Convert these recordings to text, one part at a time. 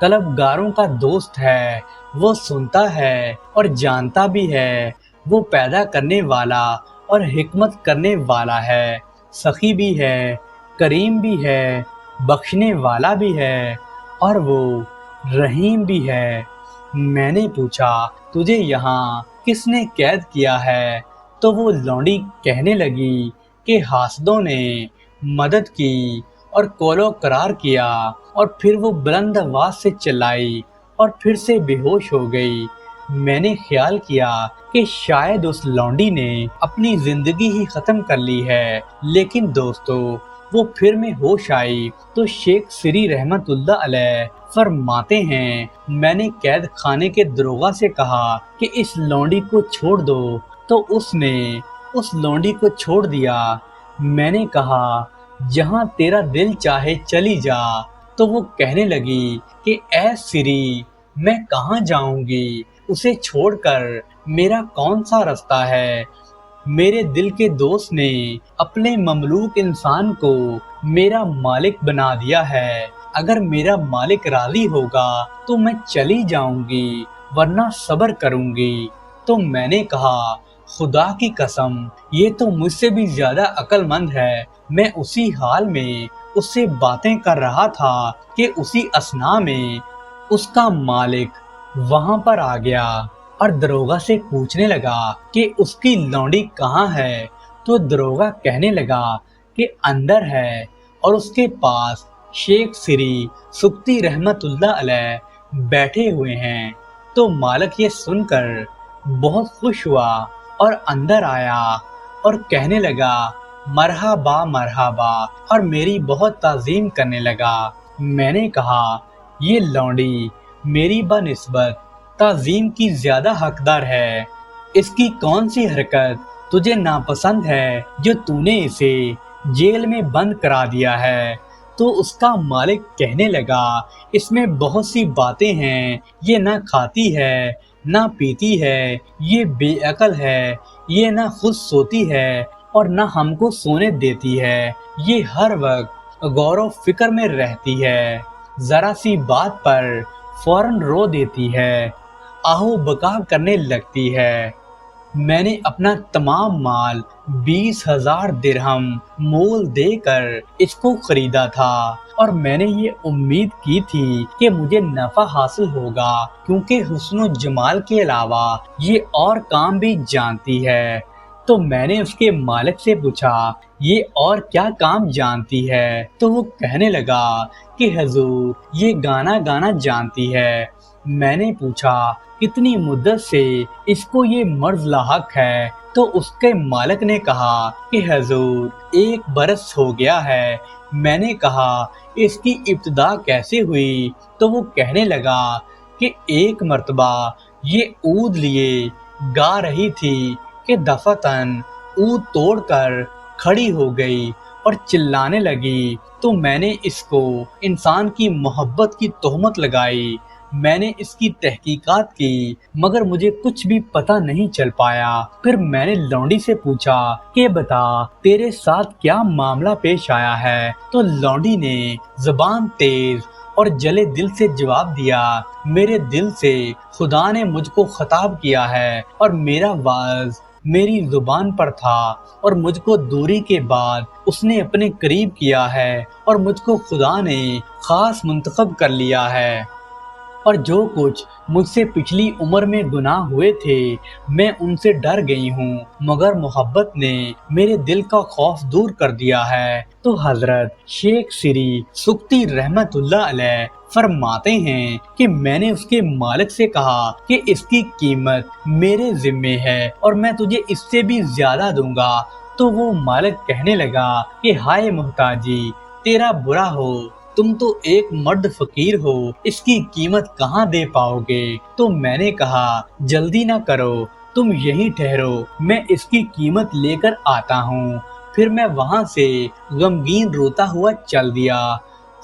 طلبگاروں کا دوست ہے، وہ سنتا ہے اور جانتا بھی ہے، وہ پیدا کرنے والا اور حکمت کرنے والا ہے، سخی بھی ہے، کریم بھی ہے، بخشنے والا بھی ہے، اور وہ رحیم بھی ہے۔ میں نے پوچھا، تجھے یہاں کس نے قید کیا ہے؟ تو وہ لونڈی کہنے لگی کہ حاسدوں نے مدد کی اور قول و قرار کیا، اور پھر وہ بلند آواز سے چلائی اور پھر سے بے ہوش ہو گئی۔ میں نے خیال کیا کہ شاید اس لونڈی نے اپنی زندگی ہی ختم کر لی ہے، لیکن دوستو وہ پھر میں ہوش آئی تو شیخ سری رحمت اللہ علیہ فرماتے ہیں، میں نے قید خانے کے دروغہ سے کہا کہ اس لونڈی کو چھوڑ دو، تو اس نے اس لونڈی کو چھوڑ دیا۔ میں نے کہا، جہاں تیرا دل چاہے چلی جا۔ تو وہ کہنے لگی کہ اے سری، میں کہاں جاؤں گی؟ اسے چھوڑ کر میرا کون سا رستہ ہے؟ میرے دل کے دوست نے اپنے مملوک انسان کو میرا مالک بنا دیا ہے۔ اگر میرا مالک راضی ہوگا تو میں چلی جاؤں گی، ورنہ صبر کروں گی۔ تو میں نے کہا، خدا کی قسم، یہ تو مجھ سے بھی زیادہ عقل مند ہے۔ میں اسی حال میں اس سے باتیں کر رہا تھا کہ اسی اثنا میں اس کا مالک وہاں پر آ گیا اور دروغہ سے پوچھنے لگا کہ اس کی لونڈی کہاں ہے؟ تو دروغہ کہنے لگا کہ اندر ہے، اور اس کے پاس شیخ سری سکتی رحمت اللہ علیہ بیٹھے ہوئے ہیں۔ تو مالک یہ سن کر بہت خوش ہوا اور اندر آیا اور کہنے لگا، مرحبا مرحبا، اور میری بہت تعظیم کرنے لگا۔ میں نے کہا، یہ لونڈی میری بنسبت تعظیم کی زیادہ حقدار ہے۔ اس کی کون سی حرکت تجھے ناپسند ہے جو تو نے اسے جیل میں بند کرا دیا ہے؟ تو اس کا مالک کہنے لگا، اس میں بہت سی باتیں ہیں، یہ نہ کھاتی ہے نہ پیتی ہے، یہ بے عقل ہے، یہ نہ خود سوتی ہے اور نہ ہم کو سونے دیتی ہے، یہ ہر وقت غور و فکر میں رہتی ہے، ذرا سی بات پر فوراً رو دیتی ہے، آہو بکا کرنے لگتی ہے۔ میں نے اپنا تمام مال 20,000 درہم مول دے کر اس کو خریدا تھا، اور میں نے یہ امید کی تھی کہ مجھے نفع حاصل ہوگا، کیونکہ حسن و جمال کے علاوہ یہ اور کام بھی جانتی ہے۔ تو میں نے اس کے مالک سے پوچھا، یہ اور کیا کام جانتی ہے؟ تو وہ کہنے لگا کہ حضور، یہ گانا جانتی ہے۔ میں نے پوچھا، کتنی مدت سے اس کو یہ مرض لاحق ہے؟ تو اس کے مالک نے کہا کہ حضور، 1 برس ہو گیا ہے۔ میں نے کہا، اس کی ابتدا کیسے ہوئی؟ تو وہ کہنے لگا کہ ایک مرتبہ یہ عود لیے گا رہی تھی کہ دفعتاً عود توڑ کر کھڑی ہو گئی اور چلانے لگی، تو میں نے اس کو انسان کی محبت کی تہمت لگائی۔ میں نے اس کی تحقیقات کی، مگر مجھے کچھ بھی پتہ نہیں چل پایا۔ پھر میں نے لونڈی سے پوچھا کہ بتا، تیرے ساتھ کیا معاملہ پیش آیا ہے؟ تو لونڈی نے زبان تیز اور جلے دل سے جواب دیا، میرے دل سے خدا نے مجھ کو خطاب کیا ہے، اور میرا واعظ میری زبان پر تھا، اور مجھ کو دوری کے بعد اس نے اپنے قریب کیا ہے، اور مجھ کو خدا نے خاص منتخب کر لیا ہے، اور جو کچھ مجھ سے پچھلی عمر میں گناہ ہوئے تھے میں ان سے ڈر گئی ہوں، مگر محبت نے میرے دل کا خوف دور کر دیا ہے۔ تو حضرت شیخ سری سکتی رحمت اللہ علیہ فرماتے ہیں کہ میں نے اس کے مالک سے کہا کہ اس کی قیمت میرے ذمے ہے اور میں تجھے اس سے بھی زیادہ دوں گا۔ تو وہ مالک کہنے لگا کہ ہائے محتاجی، تیرا برا ہو، تم تو ایک مرد فقیر ہو، اس کی قیمت کہاں دے پاؤ گے؟ تو میں نے کہا، جلدی نہ کرو، تم یہیں ٹھہرو، میں اس کی قیمت لے کر آتا ہوں۔ پھر میں وہاں سے غمگین روتا ہوا چل دیا۔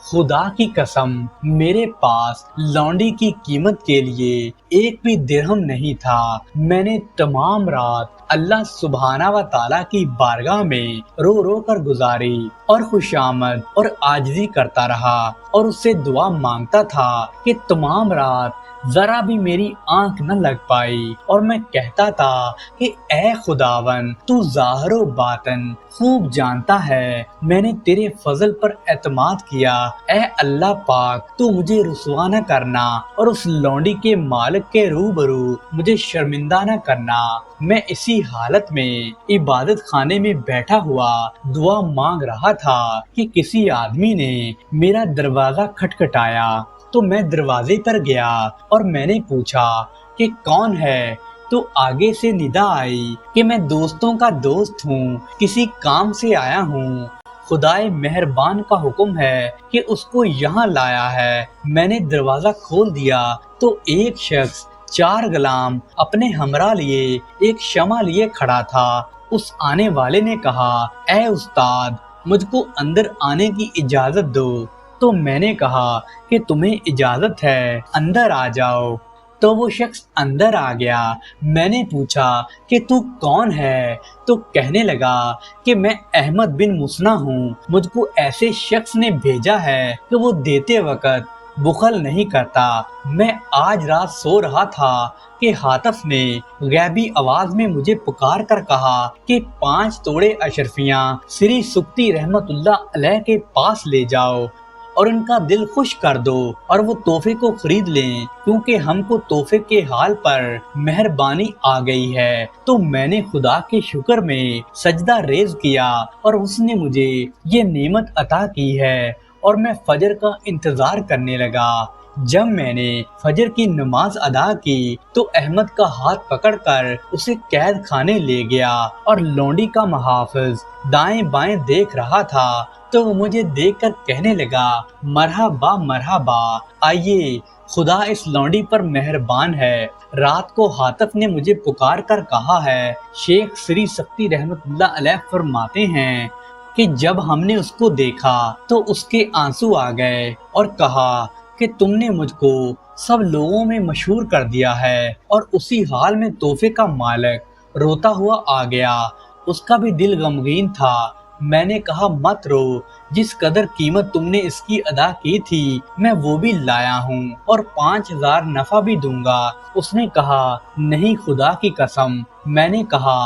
خدا کی قسم، میرے پاس لونڈی کی قیمت کے لیے ایک بھی درہم نہیں تھا۔ میں نے تمام رات اللہ سبحانہ و تعالیٰ کی بارگاہ میں رو رو کر گزاری اور خوشامد اور عاجزی کرتا رہا اور اس سے دعا مانگتا تھا کہ تمام رات ذرا بھی میری آنکھ نہ لگ پائی، اور میں کہتا تھا کہ اے خداون، تو ظاہر و باطن خوب جانتا ہے، میں نے تیرے فضل پر اعتماد کیا، اے اللہ پاک تو مجھے رسوا نہ کرنا اور اس لونڈی کے مالک کے روبرو مجھے شرمندہ نہ کرنا۔ میں اسی حالت میں عبادت خانے میں بیٹھا ہوا دعا مانگ رہا تھا کہ کسی آدمی نے میرا دروازہ کھٹکھٹایا، تو میں دروازے پر گیا اور میں نے پوچھا کہ کون ہے؟ تو آگے سے ندا آئی کہ میں دوستوں کا دوست ہوں، کسی کام سے آیا ہوں، خدائے مہربان کا حکم ہے کہ اس کو یہاں لایا ہے۔ میں نے دروازہ کھول دیا تو ایک شخص 4 غلام اپنے ہمراہ لیے ایک شمع لیے کھڑا تھا۔ اس آنے والے نے کہا، اے استاد، مجھ کو اندر آنے کی اجازت دو۔ تو میں نے کہا کہ تمہیں اجازت ہے، اندر آ جاؤ۔ تو وہ شخص اندر آ گیا۔ میں نے پوچھا کہ تو کون ہے؟ تو کہنے لگا کہ میں احمد بن مسنہ ہوں، مجھ کو ایسے شخص نے بھیجا ہے کہ وہ دیتے وقت بخل نہیں کرتا۔ میں آج رات سو رہا تھا کہ حاتف نے غیبی آواز میں مجھے پکار کر کہا کہ 5 توڑے اشرفیاں سری سکتی رحمت اللہ علیہ کے پاس لے جاؤ اور ان کا دل خوش کر دو اور وہ تحفے کو خرید لیں، کیونکہ ہم کو تحفے کے حال پر مہربانی آ گئی ہے۔ تو میں نے خدا کے شکر میں سجدہ ریز کیا اور اس نے مجھے یہ نعمت عطا کی ہے، اور میں فجر کا انتظار کرنے لگا۔ جب میں نے فجر کی نماز ادا کی تو احمد کا ہاتھ پکڑ کر اسے قید خانے لے گیا، اور لونڈی کا محافظ دائیں بائیں دیکھ رہا تھا۔ تو وہ مجھے دیکھ کر کہنے لگا، مرحبا مرحبا، آئیے، خدا اس لونڈی پر مہربان ہے۔ رات کو حاتف نے مجھے پکار کر کہا ہے، شیخ سری سکتی رحمت اللہ علیہ فرماتے ہیں کہ جب ہم نے اس کو دیکھا تو اس کے آنسو آ گئے اور کہا کہ تم نے مجھ کو سب لوگوں میں مشہور کر دیا ہے۔ اور اسی حال میں تحفے کا مالک روتا ہوا آ گیا، اس کا بھی دل غمگین تھا۔ میں نے کہا مت رو، جس قدر قیمت تم نے اس کی ادا کی تھی میں وہ بھی لایا ہوں اور 5000 نفع بھی دوں گا۔ اس نے کہا نہیں خدا کی قسم۔ میں نے کہا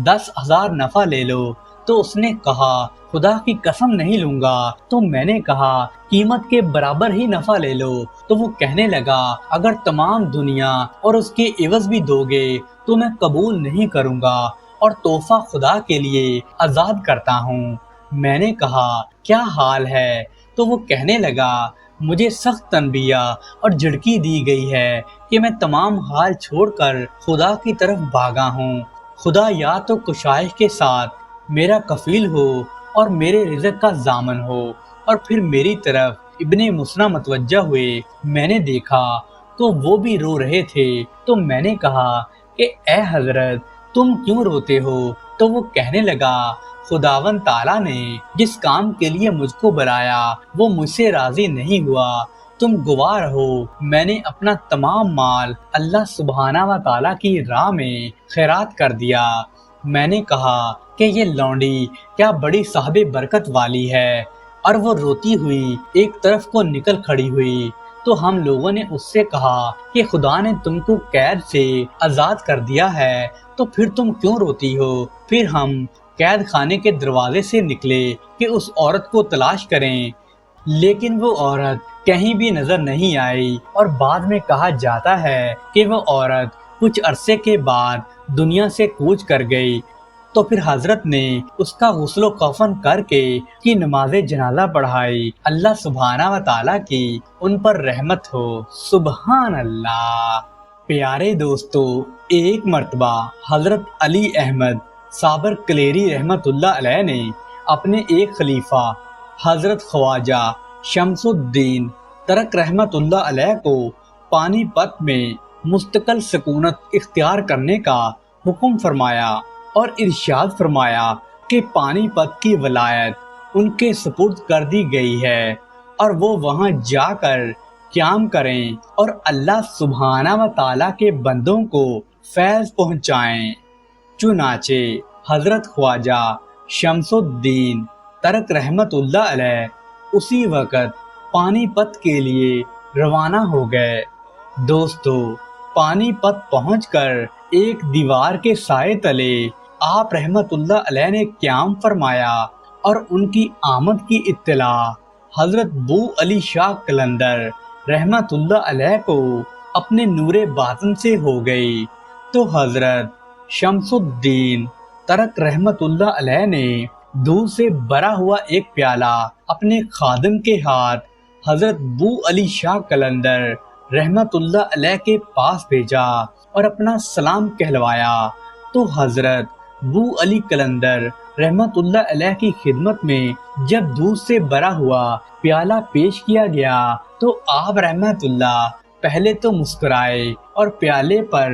10,000 نفع لے لو۔ تو اس نے کہا خدا کی قسم نہیں لوں گا۔ تو میں نے کہا قیمت کے برابر ہی نفع لے لو۔ تو وہ کہنے لگا اگر تمام دنیا اور اس کے عوض بھی دو گے تو میں قبول نہیں کروں گا، اور تحفہ خدا کے لیے آزاد کرتا ہوں۔ میں نے کہا کیا حال ہے؟ تو وہ کہنے لگا مجھے سخت تنبیہ اور جھڑکی دی گئی ہے کہ میں تمام حال چھوڑ کر خدا کی طرف بھاگا ہوں۔ خدا یا تو کشائش کے ساتھ میرا کفیل ہو اور میرے رزق کا ضامن ہو۔ اور پھر میری طرف ابن مسنہ متوجہ ہوئے۔ میں نے دیکھا تو وہ بھی رو رہے تھے۔ تو میں نے کہا کہ اے حضرت تم کیوں روتے ہو؟ تو وہ کہنے لگا خداوند تعالیٰ نے جس کام کے لیے مجھ کو بلایا وہ مجھ سے راضی نہیں ہوا۔ تم گواہ رہو، میں نے اپنا تمام مال اللہ سبحانہ و تعالیٰ کی راہ میں خیرات کر دیا۔ میں نے کہا کہ یہ لونڈی کیا بڑی صاحب برکت والی ہے، اور وہ روتی ہوئی ایک طرف کو نکل کھڑی ہوئی۔ تو ہم لوگوں نے اس سے کہا کہ خدا نے تم کو قید سے آزاد کر دیا ہے تو پھر تم کیوں روتی ہو؟ پھر ہم قید خانے کے دروازے سے نکلے کہ اس عورت کو تلاش کریں، لیکن وہ عورت کہیں بھی نظر نہیں آئی، اور بعد میں کہا جاتا ہے کہ وہ عورت کچھ عرصے کے بعد دنیا سے کوچ کر گئی۔ تو پھر حضرت نے اس کا غسل و کفن کر کے کی نماز جنازہ پڑھائی۔ اللہ سبحانہ و تعالیٰ کی ان پر رحمت ہو۔ سبحان اللہ۔ پیارے دوستو، ایک مرتبہ حضرت علی احمد صابر کلیری رحمت اللہ علیہ نے اپنے ایک خلیفہ حضرت خواجہ شمس الدین ترک رحمت اللہ علیہ کو پانی پت میں مستقل سکونت اختیار کرنے کا حکم فرمایا اور ارشاد فرمایا کہ پانی پت کی ولایت ان کے سپرد کر دی گئی ہے، اور وہ وہاں جا کر قیام کریں اور اللہ سبحانہ و تعالیٰ کے بندوں کو فیض پہنچائیں۔ چنانچہ حضرت خواجہ شمس الدین ترک رحمت اللہ علیہ اسی وقت پانی پت کے لیے روانہ ہو گئے۔ دوستو، پانی پت پہنچ کر ایک دیوار کے سائے تلے آپ رحمت اللہ علیہ نے قیام فرمایا اور ان کی آمد کی اطلاع حضرت بو علی شاہ قلندر رحمت اللہ علیہ کو اپنے نور باطن سے ہو گئی، تو حضرت شمس الدین ترک رحمت اللہ علیہ نے دودھ سے بھرا ہوا ایک پیالہ اپنے خادم کے ہاتھ حضرت بو علی شاہ قلندر رحمت اللہ علیہ کے پاس بھیجا اور اپنا سلام کہلوایا، تو حضرت بو علی قلندر رحمت اللہ علیہ کی خدمت میں جب دودھ سے بھرا ہوا پیالہ پیش کیا گیا تو آپ رحمت اللہ پہلے تو مسکرائے اور پیالے پر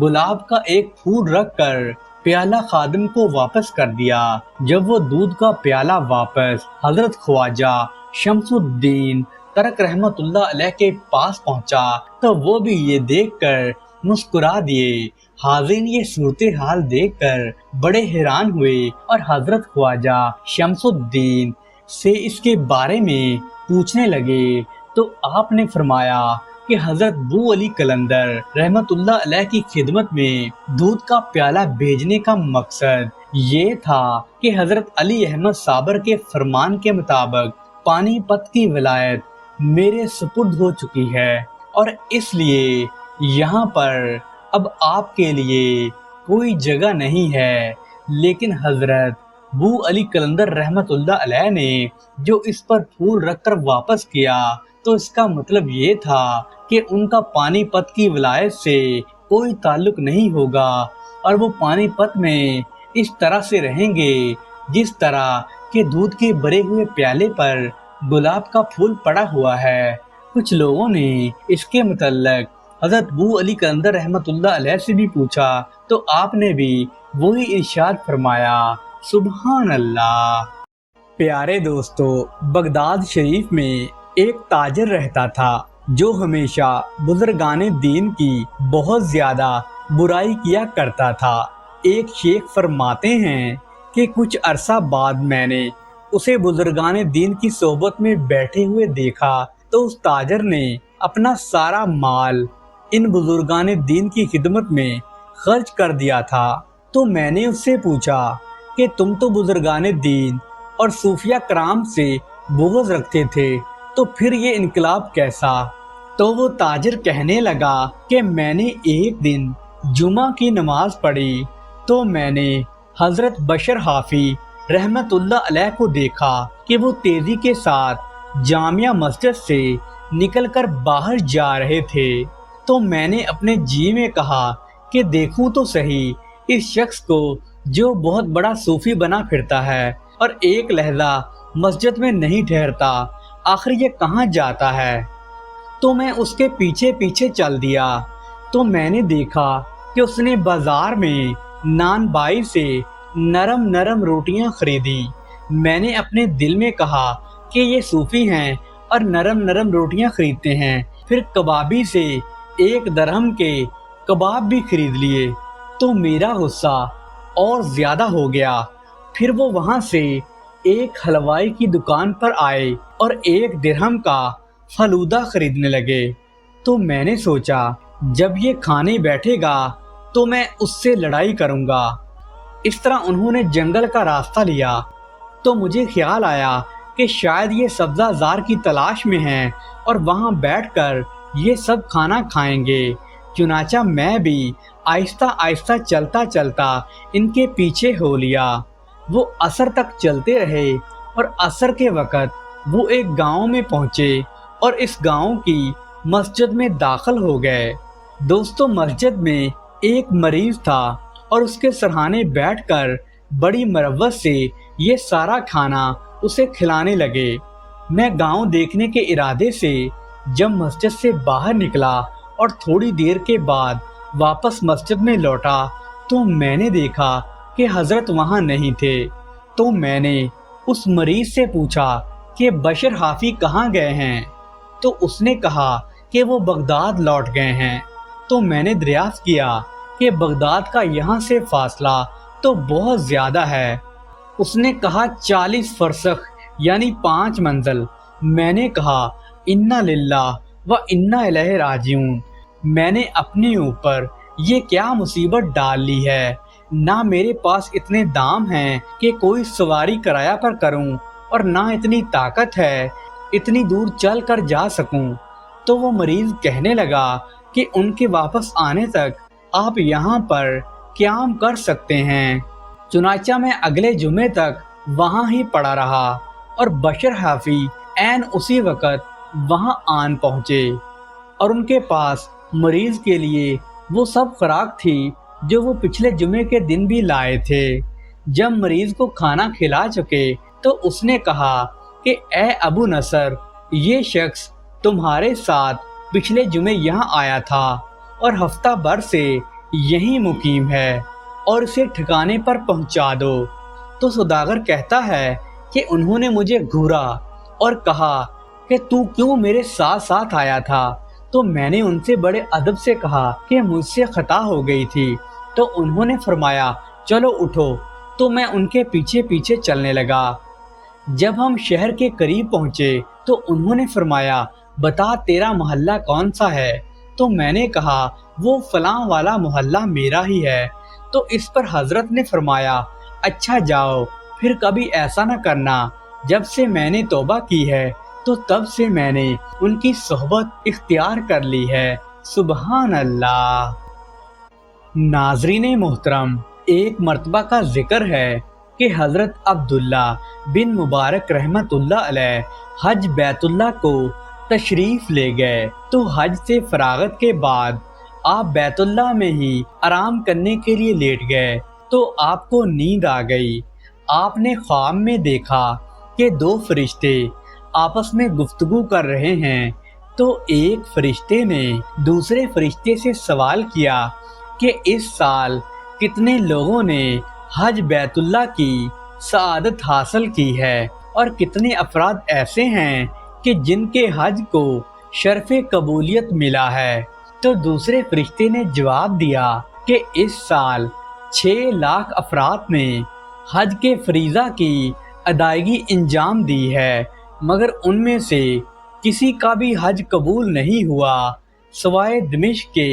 گلاب کا ایک پھول رکھ کر پیالہ خادم کو واپس کر دیا۔ جب وہ دودھ کا پیالہ واپس حضرت خواجہ شمس الدین ترک رحمت اللہ علیہ کے پاس پہنچا تو وہ بھی یہ دیکھ کر مسکرا دیے۔ حاضرین یہ صورتحال دیکھ کر بڑے حیران ہوئے اور حضرت خواجہ شمس الدین سے اس کے بارے میں پوچھنے لگے، تو آپ نے فرمایا کہ حضرت بو علی قلندر رحمت اللہ علیہ کی خدمت میں دودھ کا پیالہ بھیجنے کا مقصد یہ تھا کہ حضرت علی احمد صابر کے فرمان کے مطابق پانی پت کی ولایت میرے سپرد ہو چکی ہے، اور اس لیے یہاں پر اب آپ کے لیے کوئی جگہ نہیں ہے۔ لیکن حضرت بو علی قلندر رحمت اللہ علیہ نے جو اس پر پھول رکھ کر واپس کیا تو اس کا مطلب یہ تھا کہ ان کا پانی پت کی ولایت سے کوئی تعلق نہیں ہوگا، اور وہ پانی پت میں اس طرح سے رہیں گے جس طرح کہ دودھ کے بھرے ہوئے پیالے پر گلاب کا پھول پڑا ہوا ہے۔ کچھ لوگوں نے اس کے متعلق حضرت بو علی قلندر رحمت اللہ علیہ سے بھی پوچھا تو آپ نے بھی وہی ارشاد فرمایا۔ سبحان اللہ۔ پیارے دوستو، بغداد شریف میں ایک تاجر رہتا تھا جو ہمیشہ بزرگان دین کی بہت زیادہ برائی کیا کرتا تھا۔ ایک شیخ فرماتے ہیں کہ کچھ عرصہ بعد میں نے اسے بزرگان دین کی صحبت میں بیٹھے ہوئے دیکھا تو اس تاجر نے اپنا سارا مال ان بزرگان دین کی خدمت میں خرچ کر دیا تھا۔ تو میں نے اس سے پوچھا کہ تم تو بزرگان دین اور صوفیہ کرام سے بغض رکھتے تھے، تو پھر یہ انقلاب کیسا؟ تو وہ تاجر کہنے لگا کہ میں نے ایک دن جمعہ کی نماز پڑھی تو میں نے حضرت بشر حافی رحمت اللہ علیہ کو دیکھا کہ وہ تیزی کے ساتھ جامعہ مسجد سے نکل کر باہر جا رہے تھے۔ تو میں نے اپنے جی میں کہا کہ دیکھوں تو صحیح اس شخص کو جو بہت بڑا صوفی بنا پھرتا ہے اور ایک لحظہ مسجد میں نہیں ٹھہرتا، آخر یہ کہاں جاتا ہے؟ تو میں اس کے پیچھے پیچھے چل دیا تو میں نے دیکھا کہ اس نے بازار میں نان بائی سے نرم نرم روٹیاں خریدی۔ میں نے اپنے دل میں کہا کہ یہ صوفی ہیں اور نرم نرم روٹیاں خریدتے ہیں، پھر کبابی سے 1 درہم کے کباب بھی خرید لیے۔ تو میرا غصہ اور زیادہ ہو گیا۔ پھر وہ وہاں سے ایک حلوائی کی دکان پر آئے اور 1 درہم کا فلودہ خریدنے لگے۔ تو میں نے سوچا جب یہ کھانے بیٹھے گا تو میں اس سے لڑائی کروں گا۔ اس طرح انہوں نے جنگل کا راستہ لیا تو مجھے خیال آیا کہ شاید یہ سبزہ زار کی تلاش میں ہیں اور وہاں بیٹھ کر یہ سب کھانا کھائیں گے۔ چنانچہ میں بھی آہستہ آہستہ چلتا چلتا ان کے پیچھے ہو لیا۔ وہ عصر تک چلتے رہے اور عصر کے وقت وہ ایک گاؤں میں پہنچے اور اس گاؤں کی مسجد میں داخل ہو گئے۔ دوستو، مسجد میں ایک مریض تھا اور اس کے سرہانے بیٹھ کر بڑی مروت سے یہ سارا کھانا اسے کھلانے لگے۔ میں گاؤں دیکھنے کے ارادے سے جب مسجد سے باہر نکلا اور تھوڑی دیر کے بعد واپس مسجد میں لوٹا تو میں نے دیکھا کہ حضرت وہاں نہیں تھے۔ تو میں نے اس مریض سے پوچھا کہ بشر حافی کہاں گئے ہیں؟ تو اس نے کہا کہ وہ بغداد لوٹ گئے ہیں۔ تو میں نے دریافت کیا کہ بغداد کا یہاں سے فاصلہ تو بہت زیادہ ہے۔ اس نے کہا 40 فرسخ یعنی 5 منزل۔ میں نے کہا انا للہ و انا الیہ راجعون، میں نے اپنے اوپر یہ کیا مصیبت ڈال لی ہے، نہ میرے پاس اتنے دام ہیں کہ کوئی سواری کرایہ پر کروں، اور نہ اتنی طاقت ہے اتنی دور چل کر جا سکوں۔ تو وہ مریض کہنے لگا کہ ان کے واپس آنے تک آپ یہاں پر قیام کر سکتے ہیں۔ چنانچہ میں اگلے جمعے تک وہاں ہی پڑا رہا، اور بشر حافی عین اسی وقت وہاں آن پہنچے، اور ان کے پاس مریض کے لیے وہ سب خوراک تھی جو وہ پچھلے جمعے کے دن بھی لائے تھے۔ جب مریض کو کھانا کھلا چکے تو اس نے کہا کہ اے ابو نصر، یہ شخص تمہارے ساتھ پچھلے جمعے یہاں آیا تھا اور ہفتہ بھر سے یہیں مقیم ہے، اور اسے ٹھکانے پر پہنچا دو۔ تو سوداگر کہتا ہے کہ انہوں نے مجھے گھورا اور کہا کہ تو کیوں میرے ساتھ ساتھ آیا تھا؟ تو میں نے ان سے بڑے ادب سے کہا کہ مجھ سے خطا ہو گئی تھی۔ تو انہوں نے فرمایا چلو اٹھو، تو میں ان کے پیچھے پیچھے چلنے لگا۔ جب ہم شہر کے قریب پہنچے تو انہوں نے فرمایا بتا تیرا محلہ کون سا ہے؟ تو میں نے کہا وہ فلاں والا محلہ میرا ہی ہے۔ تو اس پر حضرت نے فرمایا اچھا جاؤ، پھر کبھی ایسا نہ کرنا۔ جب سے میں نے توبہ کی ہے تو تب سے میں نے ان کی صحبت اختیار کر لی ہے۔ سبحان اللہ۔ ناظرین محترم، ایک مرتبہ کا ذکر ہے کہ حضرت عبداللہ بن مبارک رحمت اللہ علیہ حج بیت اللہ کو تشریف لے گئے، تو حج سے فراغت کے بعد آپ بیت اللہ میں ہی آرام کرنے کے لیے لیٹ گئے تو آپ کو نیند آ گئی۔ آپ نے خواب میں دیکھا کہ 2 فرشتے آپس میں گفتگو کر رہے ہیں، تو ایک فرشتے نے دوسرے فرشتے سے سوال کیا کہ اس سال کتنے لوگوں نے حج بیت اللہ کی سعادت حاصل کی ہے، اور کتنے افراد ایسے ہیں کہ جن کے حج کو شرف قبولیت ملا ہے؟ تو دوسرے فرشتے نے جواب دیا کہ اس سال 6 لاکھ افراد نے حج کے فریضہ کی ادائیگی انجام دی ہے، مگر ان میں سے کسی کا بھی حج قبول نہیں ہوا سوائے دمشق کے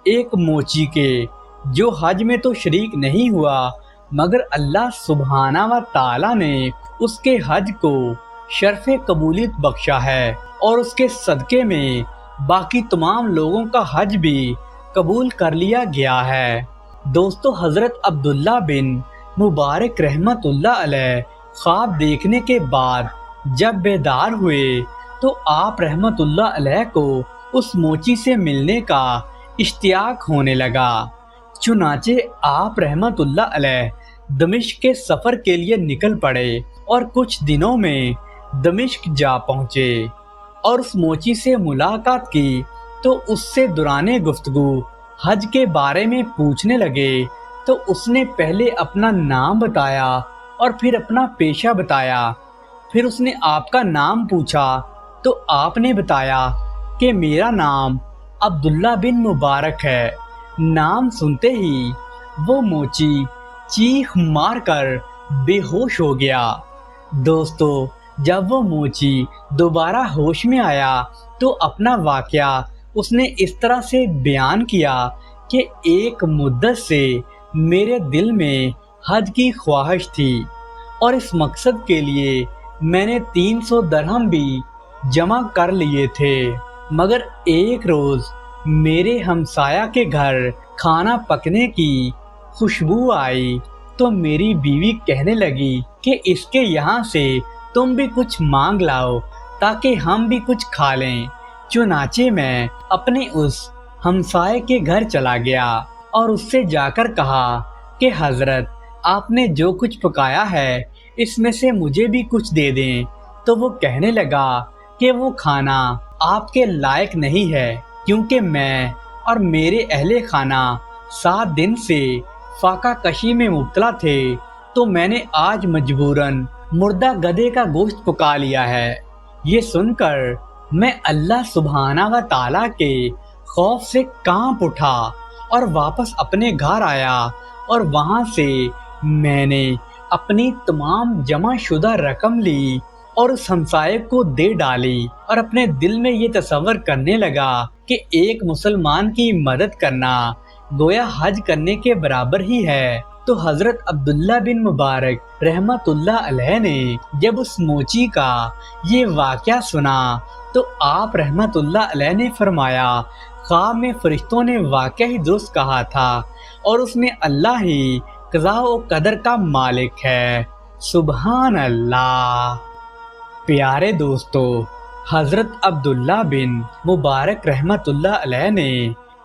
ایک موچی کے، جو حج میں تو شریک نہیں ہوا، مگر اللہ سبحانہ و تعالی نے اس کے حج کو شرف قبولیت بخشا ہے، اور اس کے صدقے میں باقی تمام لوگوں کا حج بھی قبول کر لیا گیا ہے۔ دوستو، حضرت عبداللہ بن مبارک رحمت اللہ علیہ خواب دیکھنے کے بعد جب بیدار ہوئے تو آپ رحمت اللہ علیہ کو اس موچی سے ملنے کا اشتیاق ہونے لگا۔ چنانچہ آپ رحمت اللہ علیہ دمشق کے سفر کے لیے نکل پڑے، اور کچھ دنوں میں دمشق جا پہنچے اور اس موچی سے ملاقات کی، تو اس سے دوران گفتگو حج کے بارے میں پوچھنے لگے۔ تو اس نے پہلے اپنا نام بتایا اور پھر اپنا پیشہ بتایا۔ پھر اس نے آپ کا نام پوچھا تو آپ نے بتایا کہ میرا نام عبداللہ بن مبارک ہے۔ نام سنتے ہی وہ موچی چیخ مار کر بے ہوش ہو گیا۔ دوستو، جب وہ موچی دوبارہ ہوش میں آیا تو اپنا واقعہ اس نے اس طرح سے بیان کیا کہ ایک مدت سے میرے دل میں حج کی خواہش تھی، اور اس مقصد کے لیے میں نے 300 درہم بھی جمع کر لیے تھے، مگر ایک روز میرے ہمسایہ کے گھر کھانا پکنے کی خوشبو آئی تو میری بیوی کہنے لگی کہ اس کے یہاں سے تم بھی کچھ مانگ لاؤ تاکہ ہم بھی کچھ کھا لیں۔ چنانچہ میں اپنے اس ہمسائے کے گھر چلا گیا اور اس سے جا کر کہا کہ حضرت، آپ نے جو کچھ پکایا ہے اس میں سے مجھے بھی کچھ دے دیں۔ تو وہ کہنے لگا کہ وہ کھانا آپ کے لائق نہیں ہے، کیونکہ میں اور میرے اہل خانہ 7 دن سے فاقہ کشی میں مبتلا تھے، تو میں نے آج مجبوراً مردہ گدھے کا گوشت پکا لیا ہے۔ یہ سن کر میں اللہ سبحانہ و تعالیٰ کے خوف سے کانپ اٹھا اور واپس اپنے گھر آیا، اور وہاں سے میں نے اپنی تمام جمع شدہ رقم لی اور اس ہمسائے کو دے ڈالی، اور اپنے دل میں یہ تصور کرنے لگا کہ ایک مسلمان کی مدد کرنا گویا حج کرنے کے برابر ہی ہے۔ تو حضرت عبداللہ بن مبارک رحمت اللہ علیہ نے جب اس موچی کا یہ واقعہ سنا تو آپ رحمت اللہ علیہ نے فرمایا، خواب میں فرشتوں نے واقعہ ہی درست کہا تھا، اور اس میں اللہ ہی قضاء و قدر کا مالک ہے۔ سبحان اللہ۔ پیارے دوستو، حضرت عبداللہ بن مبارک رحمت اللہ علیہ نے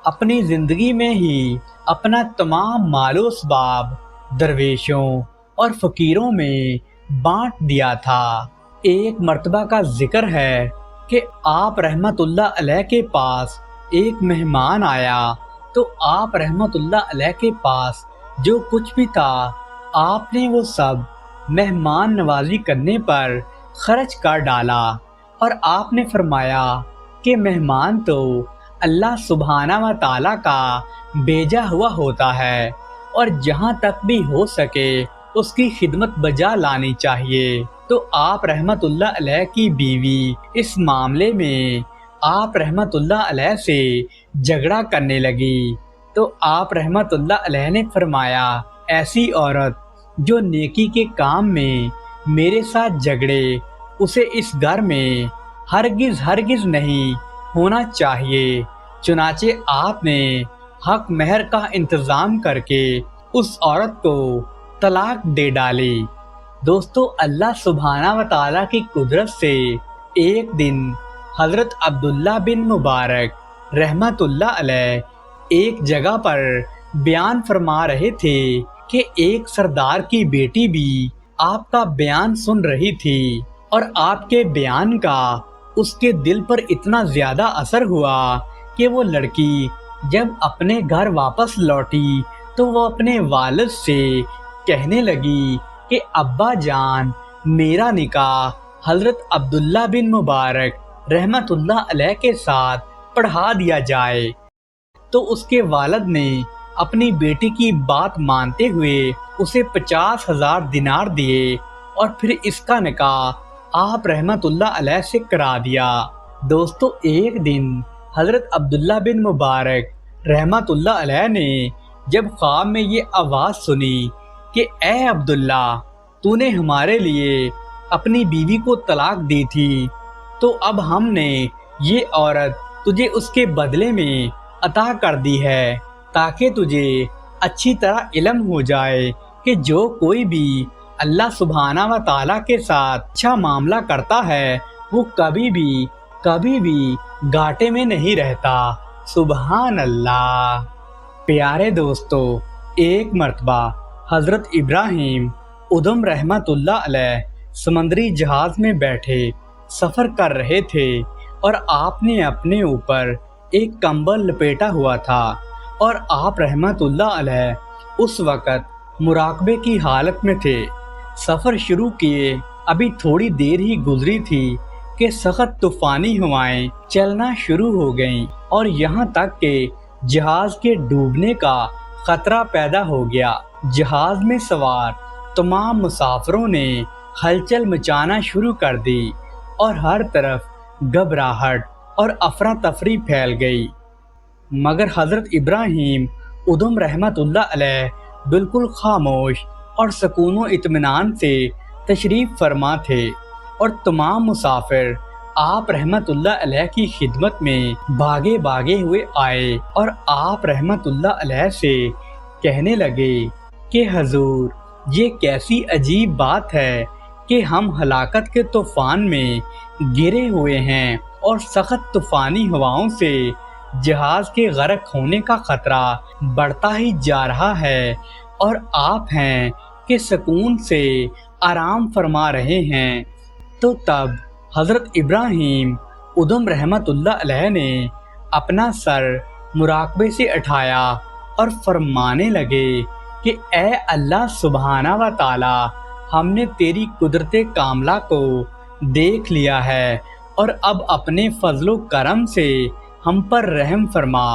اپنی زندگی میں ہی اپنا تمام مال و اسباب درویشوں اور فقیروں میں بانٹ دیا تھا۔ ایک مرتبہ کا ذکر ہے کہ آپ رحمت اللہ علیہ کے پاس ایک مہمان آیا، تو آپ رحمت اللہ علیہ کے پاس جو کچھ بھی تھا آپ نے وہ سب مہمان نوازی کرنے پر خرچ کر ڈالا، اور آپ نے فرمایا کہ مہمان تو اللہ سبحانہ و تعالیٰ کا بھیجا ہوا ہوتا ہے، اور جہاں تک بھی ہو سکے اس کی خدمت بجا لانی چاہیے۔ تو آپ رحمت اللہ علیہ کی بیوی اس معاملے میں آپ رحمت اللہ علیہ سے جھگڑا کرنے لگی، تو آپ رحمت اللہ علیہ نے فرمایا، ایسی عورت جو نیکی کے کام میں میرے ساتھ جھگڑے اسے اس گھر میں ہرگز نہیں ہونا چاہیے۔ چنانچہ آپ نے حق مہر کا انتظام کر کے اس عورت کو طلاق دے ڈالی۔ دوستو، اللہ سبحانہ و تعالیٰ کی قدرت سے ایک دن حضرت عبداللہ بن مبارک رحمت اللہ علیہ ایک جگہ پر بیان فرما رہے تھے کہ ایک سردار کی بیٹی بھی آپ کا بیان سن رہی تھی، اور آپ کے بیان کا اس کے دل پر اتنا زیادہ اثر ہوا کہ وہ لڑکی جب اپنے گھر واپس لوٹی تو وہ اپنے والد سے کہنے لگی کہ ابا جان، میرا نکاح حضرت عبداللہ بن مبارک رحمت اللہ علیہ کے ساتھ پڑھا دیا جائے۔ تو اس کے والد نے اپنی بیٹی کی بات مانتے ہوئے اسے 50,000 دینار دیے، اور پھر اس کا نکاح آپ رحمت اللہ علیہ سے کرا دیا۔ دوستو، ایک دن حضرت عبداللہ بن مبارک رحمت اللہ علیہ نے جب خواب میں یہ آواز سنی کہ اے عبداللہ، تو نے ہمارے لیے اپنی بیوی کو طلاق دی تھی، تو اب ہم نے یہ عورت تجھے اس کے بدلے میں عطا کر دی ہے، تاکہ تجھے اچھی طرح علم ہو جائے کہ جو کوئی بھی اللہ سبحانہ و تعالیٰ کے ساتھ اچھا معاملہ کرتا ہے وہ کبھی بھی گھاٹے میں نہیں رہتا۔ سبحان اللہ۔ پیارے دوستو، ایک مرتبہ حضرت ابراہیم ادھم رحمت اللہ علیہ سمندری جہاز میں بیٹھے سفر کر رہے تھے، اور آپ نے اپنے اوپر ایک کمبل لپیٹا ہوا تھا، اور آپ رحمت اللہ علیہ اس وقت مراقبے کی حالت میں تھے۔ سفر شروع کیے ابھی تھوڑی دیر ہی گزری تھی کہ سخت طوفانی ہوائیں چلنا شروع ہو گئیں، اور یہاں تک کہ جہاز کے ڈوبنے کا خطرہ پیدا ہو گیا۔ جہاز میں سوار تمام مسافروں نے ہلچل مچانا شروع کر دی، اور ہر طرف گھبراہٹ اور افراتفری پھیل گئی، مگر حضرت ابراہیم ادھم رحمت اللہ علیہ بالکل خاموش اور سکون و اطمینان سے تشریف فرما تھے، اور تمام مسافر آپ رحمت اللہ علیہ کی خدمت میں بھاگے ہوئے آئے، اور آپ رحمت اللہ علیہ سے کہنے لگے کہ حضور، یہ کیسی عجیب بات ہے کہ ہم ہلاکت کے طوفان میں گرے ہوئے ہیں، اور سخت طوفانی ہواؤں سے جہاز کے غرق ہونے کا خطرہ بڑھتا ہی جا رہا ہے، اور آپ ہیں کہ سکون سے آرام فرما رہے ہیں۔ تو تب حضرت ابراہیم ادھم رحمت اللہ علیہ نے اپنا سر مراقبے سے اٹھایا اور فرمانے لگے کہ اے اللہ سبحانہ و تعالی، ہم نے تیری قدرت کاملہ کو دیکھ لیا ہے، اور اب اپنے فضل و کرم سے ہم پر رحم فرما۔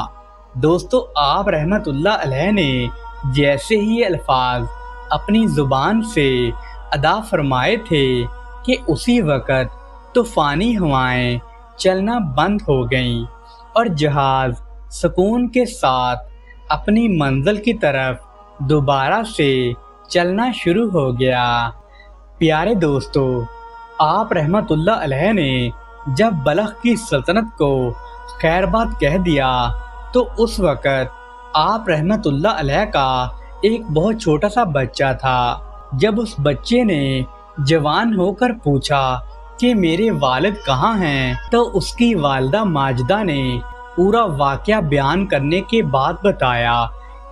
دوستو، آپ رحمت اللہ علیہ نے جیسے ہی الفاظ اپنی زبان سے ادا فرمائے تھے کہ اسی وقت طوفانی ہوائیں چلنا بند ہو گئیں اور جہاز سکون کے ساتھ اپنی منزل کی طرف دوبارہ سے چلنا شروع ہو گیا۔ پیارے دوستو، آپ رحمت اللہ علیہ نے جب بلخ کی سلطنت کو خیر باد کہہ دیا تو اس وقت آپ رحمت اللہ علیہ کا ایک بہت چھوٹا سا بچہ تھا۔ جب اس بچے نے جوان ہو کر پوچھا کہ میرے والد کہاں ہیں تو اس کی والدہ ماجدہ نے پورا واقعہ بیان کرنے کے بعد بتایا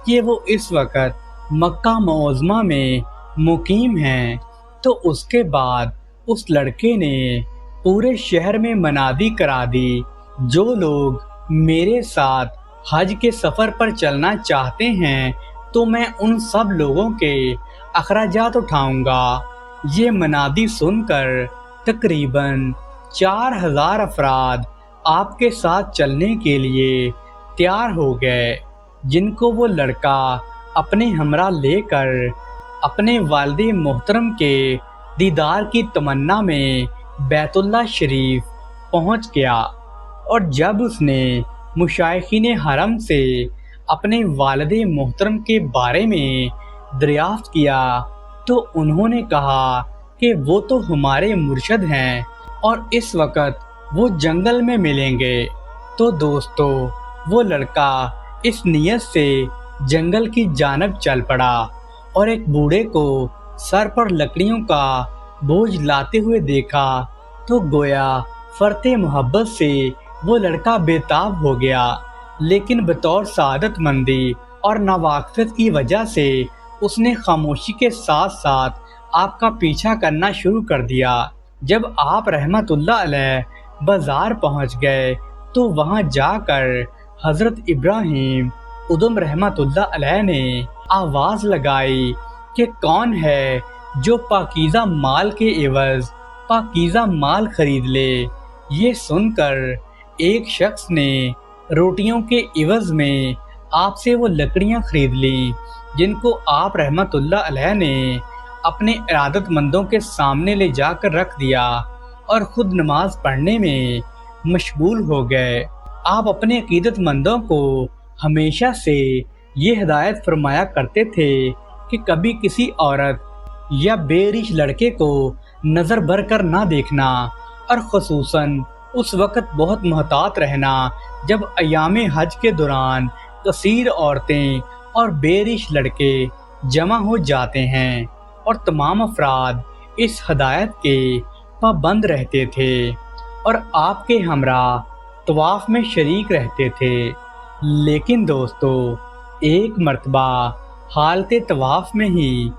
کہ وہ اس وقت مکہ معظمہ میں مقیم ہیں۔ تو اس کے بعد اس لڑکے نے پورے شہر میں منادی کرا دی، جو لوگ میرے ساتھ حج کے سفر پر چلنا چاہتے ہیں تو میں ان سب لوگوں کے اخراجات اٹھاؤں گا۔ یہ منادی سن کر تقریباً 4000 افراد آپ کے ساتھ چلنے کے لیے تیار ہو گئے، جن کو وہ لڑکا اپنے ہمراہ لے کر اپنے والد محترم کے دیدار کی تمنا میں بیت اللہ شریف پہنچ گیا۔ اور جب اس نے مشائخین حرم سے اپنے والد محترم کے بارے میں دریافت کیا تو انہوں نے کہا کہ وہ تو ہمارے مرشد ہیں اور اس وقت وہ جنگل میں ملیں گے۔ تو دوستو، وہ لڑکا اس نیت سے جنگل کی جانب چل پڑا اور ایک بوڑھے کو سر پر لکڑیوں کا بوجھ لاتے ہوئے دیکھا تو گویا فرط محبت سے وہ لڑکا بے تاب ہو گیا، لیکن بطور سعادت مندی اور ناواقفیت کی وجہ سے اس نے خاموشی کے ساتھ ساتھ آپ کا پیچھا کرنا شروع کر دیا۔ جب آپ رحمت اللہ علیہ بازار پہنچ گئے تو وہاں جا کر حضرت ابراہیم ادم رحمت اللہ علیہ نے آواز لگائی کہ کون ہے جو پاکیزہ مال کے عوض پاکیزہ مال خرید لے۔ یہ سن کر ایک شخص نے روٹیوں کے عوض میں آپ سے وہ لکڑیاں خرید لیں، جن کو آپ رحمت اللہ علیہ نے اپنے ارادت مندوں کے سامنے لے جا کر رکھ دیا اور خود نماز پڑھنے میں مشغول ہو گئے۔ آپ اپنے عقیدت مندوں کو ہمیشہ سے یہ ہدایت فرمایا کرتے تھے کہ کبھی کسی عورت یا بے رش لڑکے کو نظر بھر کر نہ دیکھنا، اور خصوصاً اس وقت بہت محتاط رہنا جب ایام حج کے دوران کثیر عورتیں اور بے رش لڑکے جمع ہو جاتے ہیں، اور تمام افراد اس ہدایت کے پابند رہتے تھے اور آپ کے ہمراہ طواف میں شریک رہتے تھے۔ لیکن دوستو، ایک مرتبہ حالت طواف میں ہی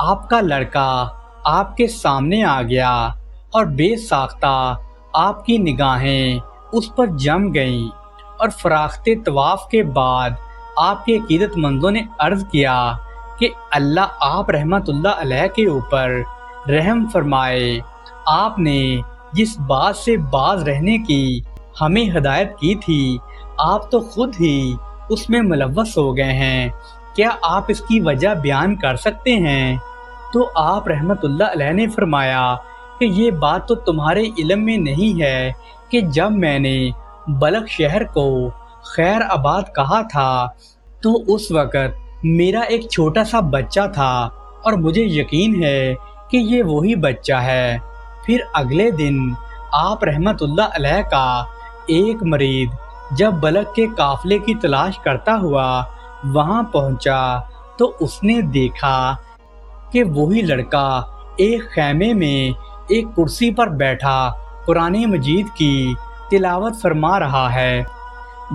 آپ کا لڑکا آپ کے سامنے آ گیا اور بے ساختہ آپ کی نگاہیں اس پر جم گئیں، اور فراخت طواف کے بعد آپ کے عقیدت مندوں نے عرض کیا کہ اللہ آپ رحمت اللہ علیہ کے اوپر رحم فرمائے۔ آپ نے جس بات سے باز رہنے کی ہمیں ہدایت کی تھی، آپ تو خود ہی اس میں ملوث ہو گئے ہیں، کیا آپ اس کی وجہ بیان کر سکتے ہیں؟ تو آپ رحمت اللہ علیہ نے فرمایا کہ یہ بات تو تمہارے علم میں نہیں ہے کہ جب میں نے بلخ شہر کو خیر آباد کہا تھا تو اس وقت میرا ایک چھوٹا سا بچہ تھا، اور مجھے یقین ہے کہ یہ وہی بچہ ہے۔ پھر اگلے دن آپ رحمت اللہ علیہ کا ایک مرید جب بلخ کے قافلے کی تلاش کرتا ہوا وہاں پہنچا تو اس نے دیکھا کہ وہی لڑکا ایک خیمے میں ایک کرسی پر بیٹھا قرآن مجید کی تلاوت فرما رہا ہے۔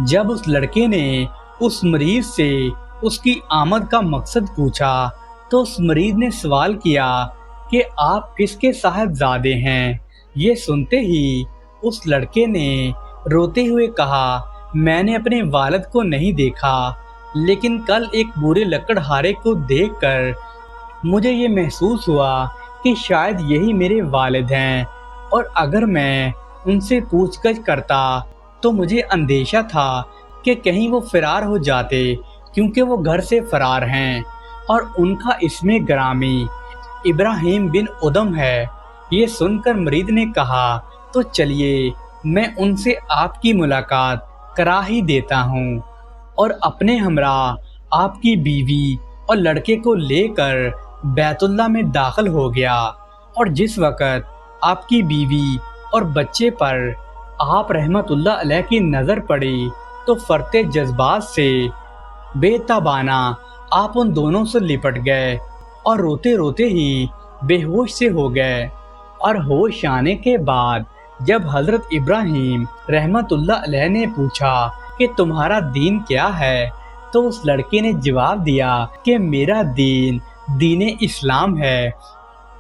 جب اس لڑکے نے اس مریض سے اس کی آمد کا مقصد پوچھا تو اس مریض نے سوال کیا کہ آپ کس کے صاحبزادے ہیں؟ یہ سنتے ہی اس لڑکے نے روتے ہوئے کہا، میں نے اپنے والد کو نہیں دیکھا، لیکن کل ایک بوڑھے لکڑہارے کو دیکھ کر مجھے یہ محسوس ہوا کہ شاید یہی میرے والد ہیں، اور اگر میں ان سے پوچھ گچھ کرتا تو مجھے اندیشہ تھا کہ کہیں وہ فرار ہو جاتے، کیونکہ وہ گھر سے فرار ہیں اور ان کا اسم گرامی ابراہیم بن ادم ہے۔ یہ سن کر مرید نے کہا تو چلیے میں ان سے آپ کی ملاقات کرا ہی دیتا ہوں، اور اپنے ہمراہ آپ کی بیوی اور لڑکے کو لے کر بیت اللہ میں داخل ہو گیا۔ اور جس وقت آپ کی بیوی اور بچے پر آپ رحمت اللہ علیہ کی نظر پڑی تو فرط جذبات سے بے تابانہ آپ ان دونوں سے لپٹ گئے اور روتے روتے ہی بے ہوش سے ہو گئے۔ اور ہوش آنے کے بعد جب حضرت ابراہیم رحمت اللہ علیہ نے پوچھا کہ تمہارا دین کیا ہے تو اس لڑکے نے جواب دیا کہ میرا دین دین اسلام ہے۔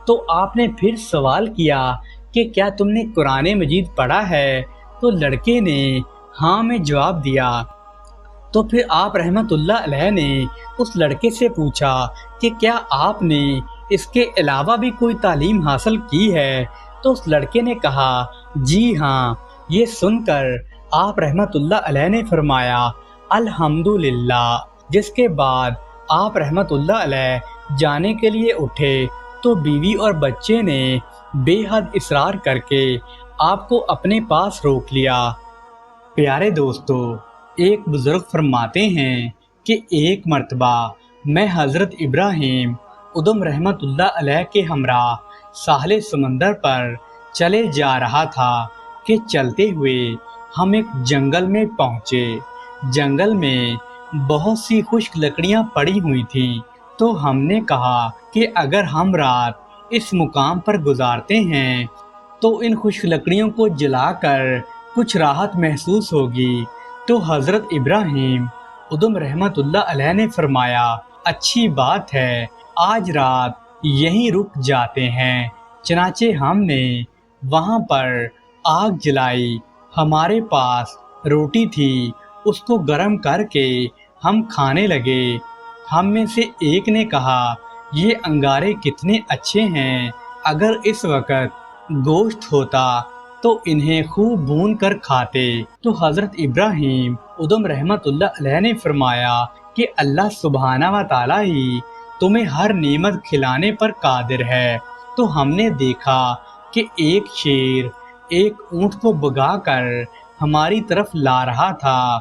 تو آپ نے پھر سوال کیا کہ کیا تم نے قرآن مجید پڑھا ہے؟ تو لڑکے نے ہاں میں جواب دیا۔ تو پھر آپ رحمت اللہ علیہ نے اس لڑکے سے پوچھا کہ کیا آپ نے اس کے علاوہ بھی کوئی تعلیم حاصل کی ہے؟ تو اس لڑکے نے کہا جی ہاں۔ یہ سن کر آپ رحمت اللہ علیہ نے فرمایا الحمدللہ، جس کے بعد آپ رحمت اللہ علیہ جانے کے لیے اٹھے تو بیوی اور بچے نے بے حد اصرار کر کے آپ کو اپنے پاس روک لیا۔ پیارے دوستو، ایک بزرگ فرماتے ہیں کہ ایک مرتبہ میں حضرت ابراہیم ادم رحمت اللہ علیہ کے ہمراہ ساحل سمندر پر چلے جا رہا تھا کہ چلتے ہوئے ہم ایک جنگل میں پہنچے۔ جنگل میں بہت سی خشک لکڑیاں پڑی ہوئی تھیں، تو ہم نے کہا کہ اگر ہم رات اس مقام پر گزارتے ہیں تو ان خشک لکڑیوں کو جلا کر کچھ راحت محسوس ہوگی۔ تو حضرت ابراہیم ادم رحمت اللہ علیہ نے فرمایا اچھی بات ہے، آج رات یہیں رک جاتے ہیں۔ چنانچہ ہم نے وہاں پر آگ جلائی، ہمارے پاس روٹی تھی، اس کو گرم کر کے ہم کھانے لگے۔ ہم میں سے ایک نے کہا یہ انگارے کتنے اچھے ہیں، اگر اس وقت گوشت ہوتا تو انہیں خوب بھون کر کھاتے۔ تو حضرت ابراہیم ادم رحمت اللہ علیہ نے فرمایا کہ اللہ سبحانہ و تعالیٰ ہی تمہیں ہر نعمت کھلانے پر قادر ہے۔ تو ہم نے دیکھا کہ ایک شیر ایک اونٹ کو بگا کر ہماری طرف لا رہا تھا،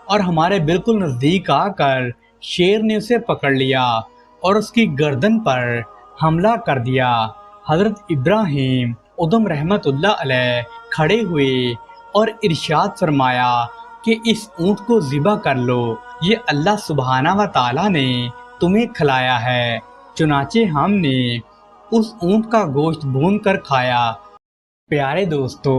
اور ہمارے بالکل نزدیک آ کر شیر نے اسے پکڑ لیا اور اس کی گردن پر حملہ کر دیا۔ حضرت ابراہیم ادم رحمت اللہ علیہ کھڑے ہوئے اور ارشاد فرمایا کہ اس اونٹ کو ذبح کر لو، یہ اللہ سبحانہ و تعالیٰ نے تمہیں کھلایا ہے۔ چنانچہ ہم نے اس اونٹ کا گوشت بھون کر کھایا۔ پیارے دوستو،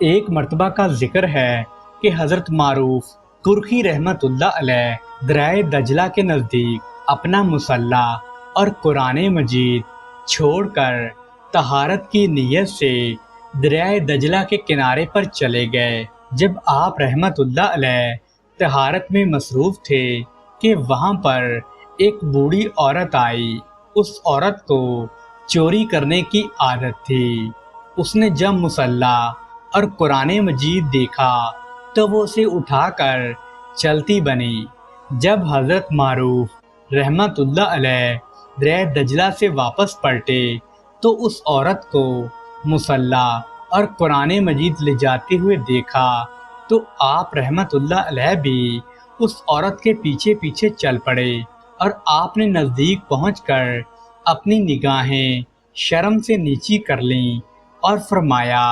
ایک مرتبہ کا ذکر ہے کہ حضرت معروف کرخی رحمت اللہ علیہ دریائے دجلہ کے نزدیک اپنا مصلی اور قرآن مجید چھوڑ کر طہارت کی نیت سے دریائے دجلہ کے کنارے پر چلے گئے۔ جب آپ رحمت اللہ علیہ طہارت میں مصروف تھے کہ وہاں پر ایک بوڑھی عورت آئی۔ اس عورت کو چوری کرنے کی عادت تھی۔ اس نے جب مصلی اور قرآن مجید دیکھا تو وہ اسے اٹھا کر چلتی بنی۔ جب حضرت معروف رحمت اللہ علیہ دریائے دجلہ سے واپس پلٹے تو اس عورت کو مصلی اور قرآن مجید لے جاتے ہوئے دیکھا، تو آپ رحمت اللہ علیہ بھی اس عورت کے پیچھے پیچھے چل پڑے، اور آپ نے نزدیک پہنچ کر اپنی نگاہیں شرم سے نیچی کر لیں اور فرمایا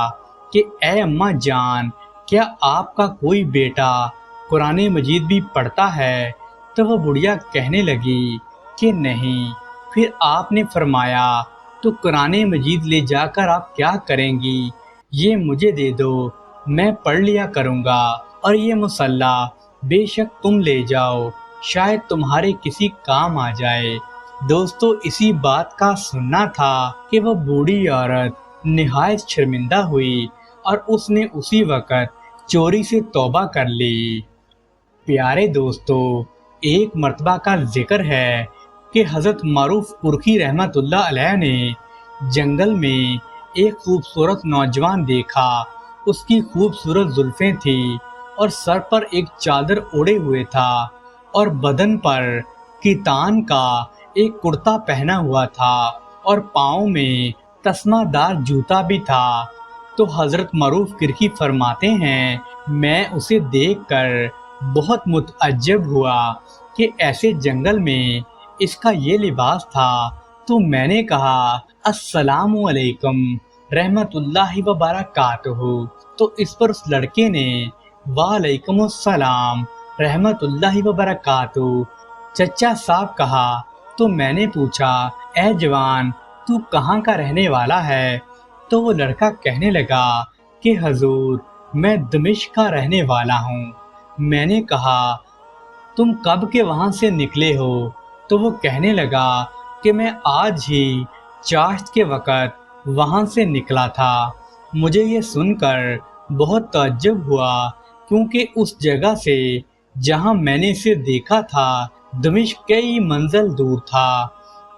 کہ اے اماں جان، کیا آپ کا کوئی بیٹا قرآن مجید بھی پڑھتا ہے؟ تو وہ بڑھیا کہنے لگی کہ نہیں۔ پھر آپ نے فرمایا تو قرآن مجید لے جا کر آپ کیا کریں گی؟ یہ مجھے دے دو، میں پڑھ لیا کروں گا، اور یہ مصلی بے شک تم لے جاؤ، شاید تمہارے کسی کام آ جائے۔ دوستو، اسی بات کا سننا تھا کہ وہ بوڑھی عورت نہایت شرمندہ ہوئی اور اس نے اسی وقت چوری سے توبہ کر لی۔ پیارے دوستو، ایک مرتبہ کا ذکر ہے کہ حضرت معروف کرخی رحمت اللہ علیہ نے جنگل میں ایک خوبصورت نوجوان دیکھا اس کی خوبصورت زلفیں تھیں اور سر پر ایک چادر اوڑے ہوئے تھا اور بدن پر کتان کا ایک کرتا پہنا ہوا تھا اور پاؤں میں تسمہ دار جوتا بھی تھا۔ تو حضرت معروف کرخی فرماتے ہیں میں اسے دیکھ کر بہت متعجب ہوا کہ ایسے جنگل میں اس کا یہ لباس تھا۔ تو میں نے کہا السلام علیکم رحمت اللہ وبرکاتہ۔ تو اس پر اس لڑکے نے وعلیکم السلام رحمت اللہ وبرکاتہ چچا صاحب کہا۔ تو میں نے پوچھا اے جوان تو کہاں کا رہنے والا ہے؟ تو وہ لڑکا کہنے لگا کہ حضور میں دمشق کا رہنے والا ہوں۔ میں نے کہا تم کب کے وہاں سے نکلے ہو؟ تو وہ کہنے لگا کہ میں آج ہی چاشت کے وقت وہاں سے نکلا تھا۔ مجھے یہ سن کر بہت تعجب ہوا کیونکہ اس جگہ سے جہاں میں نے اسے دیکھا تھا دمشق کئی منزل دور تھا۔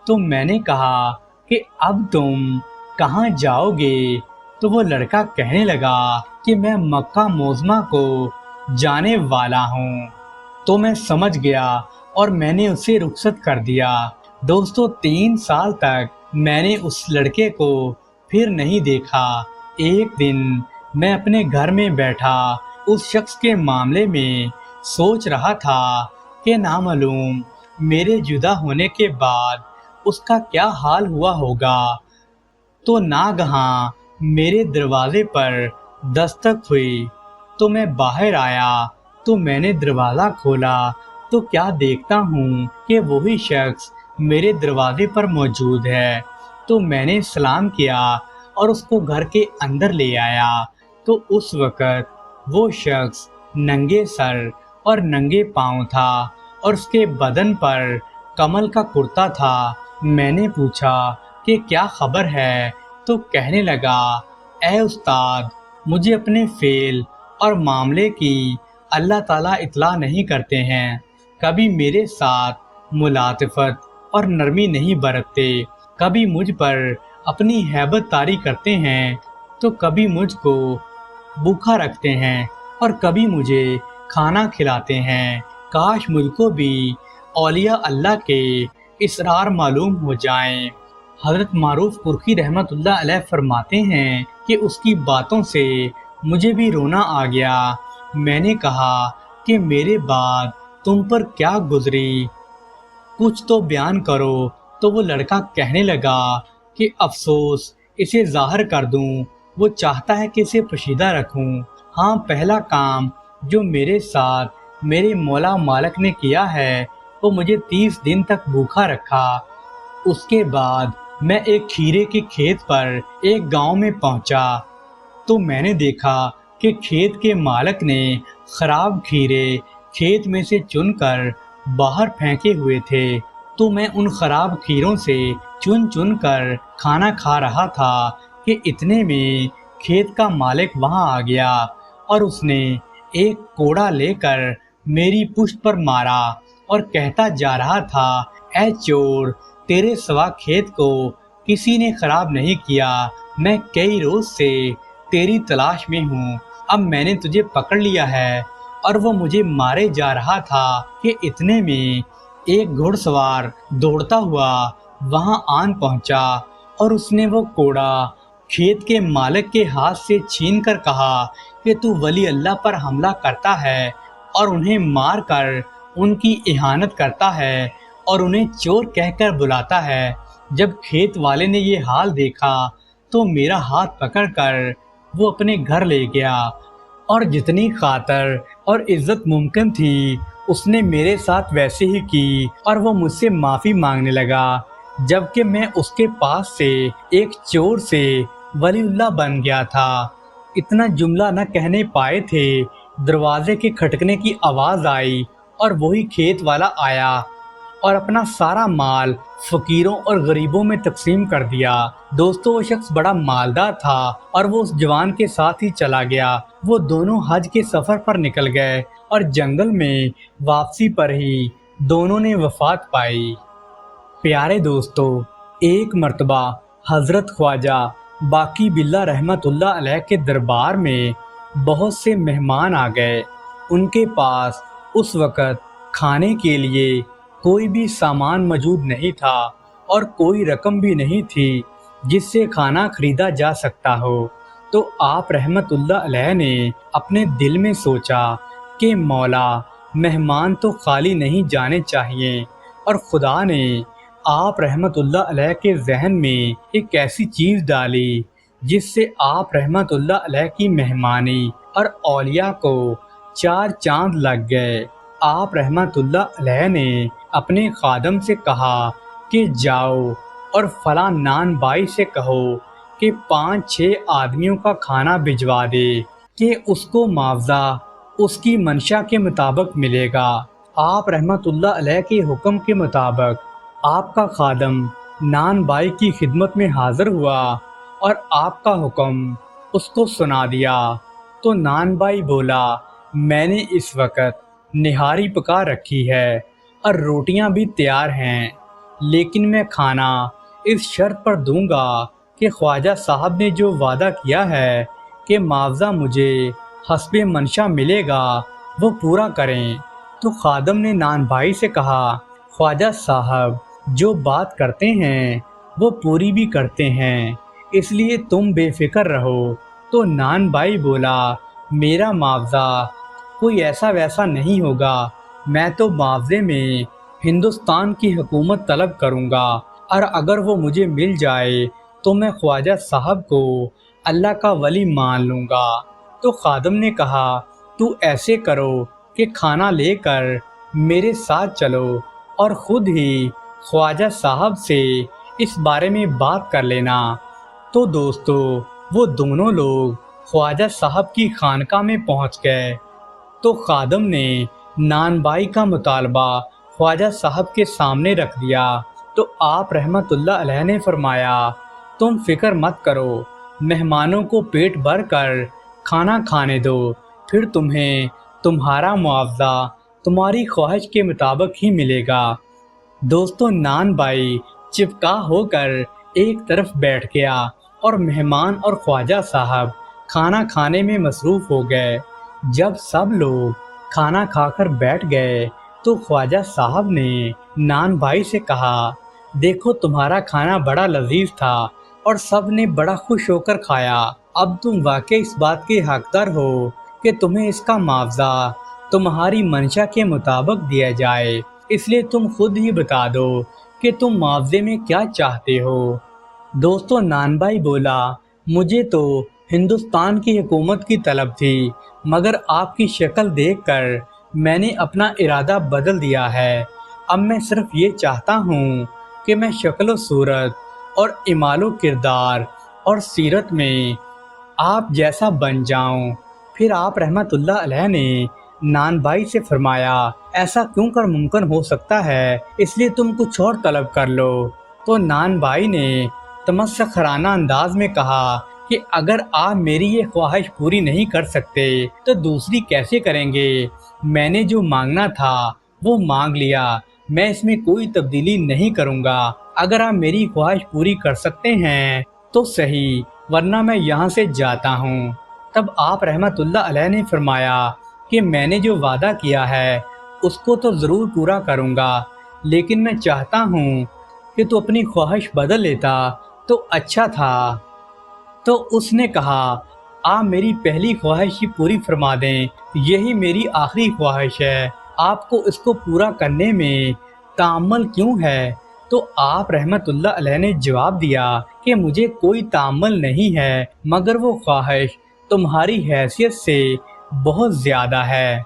تو میں نے کہا کہ اب تم کہاں جاؤ گے؟ تو وہ لڑکا کہنے لگا کہ میں مکہ معظمہ کو جانے والا ہوں۔ تو میں سمجھ گیا اور میں نے اسے رخصت کر دیا۔ دوستو 3 سال تک میں نے اس لڑکے کو پھر نہیں دیکھا۔ ایک دن میں اپنے گھر میں بیٹھا اس شخص کے معاملے میں سوچ رہا تھا کہ نامعلوم میرے جدا ہونے کے بعد اس کا کیا حال ہوا ہوگا۔ تو ناگہاں میرے دروازے پر دستک ہوئی تو میں باہر آیا۔ تو میں نے دروازہ کھولا تو کیا دیکھتا ہوں کہ وہی شخص میرے دروازے پر موجود ہے۔ تو میں نے سلام کیا اور اس کو گھر کے اندر لے آیا۔ تو اس وقت وہ شخص ننگے سر اور ننگے پاؤں تھا اور اس کے بدن پر کمل کا کرتا تھا۔ میں نے پوچھا کہ کیا خبر ہے؟ تو کہنے لگا اے استاد مجھے اپنے فعل اور معاملے کی اللہ تعالیٰ اطلاع نہیں کرتے ہیں۔ کبھی میرے ساتھ ملاطفت اور نرمی نہیں برتتے، کبھی مجھ پر اپنی ہیبت طاری کرتے ہیں تو کبھی مجھ کو بھوکا رکھتے ہیں اور کبھی مجھے کھانا کھلاتے ہیں۔ کاش مجھ کو بھی اولیاء اللہ کے اسرار معلوم ہو جائیں۔ حضرت معروف کرخی رحمت اللہ علیہ فرماتے ہیں کہ اس کی باتوں سے مجھے بھی رونا آ گیا۔ میں نے کہا کہ میرے بعد تم پر کیا گزری، کچھ تو بیان کرو۔ تو وہ لڑکا کہنے لگا کہ افسوس اسے ظاہر کر دوں، وہ چاہتا ہے کہ اسے پوشیدہ رکھوں۔ ہاں پہلا کام جو میرے ساتھ میرے مولا مالک نے کیا ہے وہ مجھے 30 دن تک بھوکا رکھا۔ اس کے بعد میں ایک کھیرے کے کھیت پر ایک گاؤں میں پہنچا تو میں نے دیکھا کہ کھیت کے مالک نے خراب کھیرے کھیت میں سے چن کر باہر پھینکے ہوئے تھے۔ تو میں ان خراب کھیروں سے چن چن کر کھانا کھا رہا تھا کہ اتنے میں کھیت کا مالک وہاں آ گیا اور اس نے ایک کوڑا لے کر میری پشت پر مارا اور کہتا جا رہا تھا اے چور تیرے سوا کھیت کو کسی نے خراب نہیں کیا، میں کئی روز سے تیری تلاش میں ہوں، اب میں نے تجھے پکڑ لیا ہے۔ اور وہ مجھے مارے جا رہا تھا کہ اتنے میں ایک گھڑ سوار دوڑتا ہوا وہاں آن پہنچا اور اس نے وہ کوڑا کھیت کے مالک کے ہاتھ سے چھین کر کہا کہ تو ولی اللہ پر حملہ کرتا ہے اور انہیں مار کر ان کی اہانت کرتا ہے اور انہیں چور کہہ کر بلاتا ہے۔ جب کھیت والے نے یہ حال دیکھا تو میرا ہاتھ پکڑ کر وہ اپنے گھر لے گیا اور جتنی خاطر اور عزت ممکن تھی اس نے میرے ساتھ ویسے ہی کی اور وہ مجھ سے معافی مانگنے لگا، جبکہ میں اس کے پاس سے ایک چور سے ولی اللہ بن گیا تھا۔ اتنا جملہ نہ کہنے پائے تھے دروازے کے کھٹکنے کی آواز آئی اور وہی کھیت والا آیا اور اپنا سارا مال فقیروں اور غریبوں میں تقسیم کر دیا۔ دوستو وہ شخص بڑا مالدار تھا اور وہ اس جوان کے ساتھ ہی چلا گیا۔ وہ دونوں حج کے سفر پر نکل گئے اور جنگل میں واپسی پر ہی دونوں نے وفات پائی۔ پیارے دوستو ایک مرتبہ حضرت خواجہ باقی باللہ رحمت اللہ علیہ کے دربار میں بہت سے مہمان آ گئے۔ ان کے پاس اس وقت کھانے کے لیے کوئی بھی سامان موجود نہیں تھا اور کوئی رقم بھی نہیں تھی جس سے کھانا خریدا جا سکتا ہو۔ تو آپ رحمت اللہ علیہ نے اپنے دل میں سوچا کہ مولا، مہمان تو خالی نہیں جانے چاہیے، اور خدا نے آپ رحمت اللہ علیہ کے ذہن میں ایک ایسی چیز ڈالی جس سے آپ رحمت اللہ علیہ کی مہمانی اور اولیاء کو 4 چاند لگ گئے۔ آپ رحمت اللہ علیہ نے اپنے خادم سے کہا کہ جاؤ اور فلاں نان بائی سے کہو کہ 5-6 آدمیوں کا کھانا بھجوا دے کہ اس کو معاوضہ اس کی منشا کے مطابق ملے گا۔ آپ رحمت اللہ علیہ کے حکم کے مطابق آپ کا خادم نان بائی کی خدمت میں حاضر ہوا اور آپ کا حکم اس کو سنا دیا۔ تو نان بائی بولا، میں نے اس وقت نہاری پکا رکھی ہے اور روٹیاں بھی تیار ہیں، لیکن میں کھانا اس شرط پر دوں گا کہ خواجہ صاحب نے جو وعدہ کیا ہے کہ معاوضہ مجھے حسب منشا ملے گا وہ پورا کریں۔ تو خادم نے نان بھائی سے کہا، خواجہ صاحب جو بات کرتے ہیں وہ پوری بھی کرتے ہیں، اس لیے تم بے فکر رہو۔ تو نان بھائی بولا، میرا معاوضہ کوئی ایسا ویسا نہیں ہوگا، میں تو معاوضے میں ہندوستان کی حکومت طلب کروں گا، اور اگر وہ مجھے مل جائے تو میں خواجہ صاحب کو اللہ کا ولی مان لوں گا۔ تو خادم نے کہا، تو ایسے کرو کہ کھانا لے کر میرے ساتھ چلو اور خود ہی خواجہ صاحب سے اس بارے میں بات کر لینا۔ تو دوستو، وہ دونوں لوگ خواجہ صاحب کی خانقاہ میں پہنچ گئے۔ تو خادم نے نان بائی کا مطالبہ خواجہ صاحب کے سامنے رکھ دیا۔ تو آپ رحمت اللہ علیہ نے فرمایا، تم فکر مت کرو، مہمانوں کو پیٹ بھر کر کھانا کھانے دو، پھر تمہیں تمہارا معاوضہ تمہاری خواہش کے مطابق ہی ملے گا۔ دوستو، نان بائی چپکا ہو کر ایک طرف بیٹھ گیا اور مہمان اور خواجہ صاحب کھانا کھانے میں مصروف ہو گئے۔ جب سب لوگ کھانا کھا کر بیٹھ گئے تو خواجہ صاحب نے نان بھائی سے کہا، دیکھو تمہارا کھانا بڑا لذیذ تھا اور سب نے بڑا خوش ہو کر کھایا، اب تم واقعی اس بات کے حقدار ہو کہ تمہیں اس کا معاوضہ تمہاری منشا کے مطابق دیا جائے، اس لیے تم خود ہی بتا دو کہ تم معاوضے میں کیا چاہتے ہو۔ دوستو، نان بھائی بولا، مجھے تو ہندوستان کی حکومت کی طلب تھی، مگر آپ کی شکل دیکھ کر میں نے اپنا ارادہ بدل دیا ہے۔ اب میں صرف یہ چاہتا ہوں کہ میں شکل و صورت اور اعمال و کردار اور سیرت میں آپ جیسا بن جاؤں۔ پھر آپ رحمت اللہ علیہ نے نان بھائی سے فرمایا، ایسا کیوں کر ممکن ہو سکتا ہے، اس لیے تم کچھ اور طلب کر لو۔ تو نان بھائی نے تمسخرانہ انداز میں کہا کہ اگر آپ میری یہ خواہش پوری نہیں کر سکتے تو دوسری کیسے کریں گے؟ میں نے جو مانگنا تھا وہ مانگ لیا، میں اس میں کوئی تبدیلی نہیں کروں گا۔ اگر آپ میری خواہش پوری کر سکتے ہیں تو صحیح، ورنہ میں یہاں سے جاتا ہوں۔ تب آپ رحمت اللہ علیہ نے فرمایا کہ میں نے جو وعدہ کیا ہے اس کو تو ضرور پورا کروں گا، لیکن میں چاہتا ہوں کہ تو اپنی خواہش بدل لیتا تو اچھا تھا۔ تو اس نے کہا، آپ میری پہلی خواہش ہی پوری فرما دیں، یہی میری آخری خواہش ہے، آپ کو اس کو پورا کرنے میں تامل کیوں ہے؟ تو آپ رحمت اللہ علیہ نے جواب دیا کہ مجھے کوئی تامل نہیں ہے، مگر وہ خواہش تمہاری حیثیت سے بہت زیادہ ہے،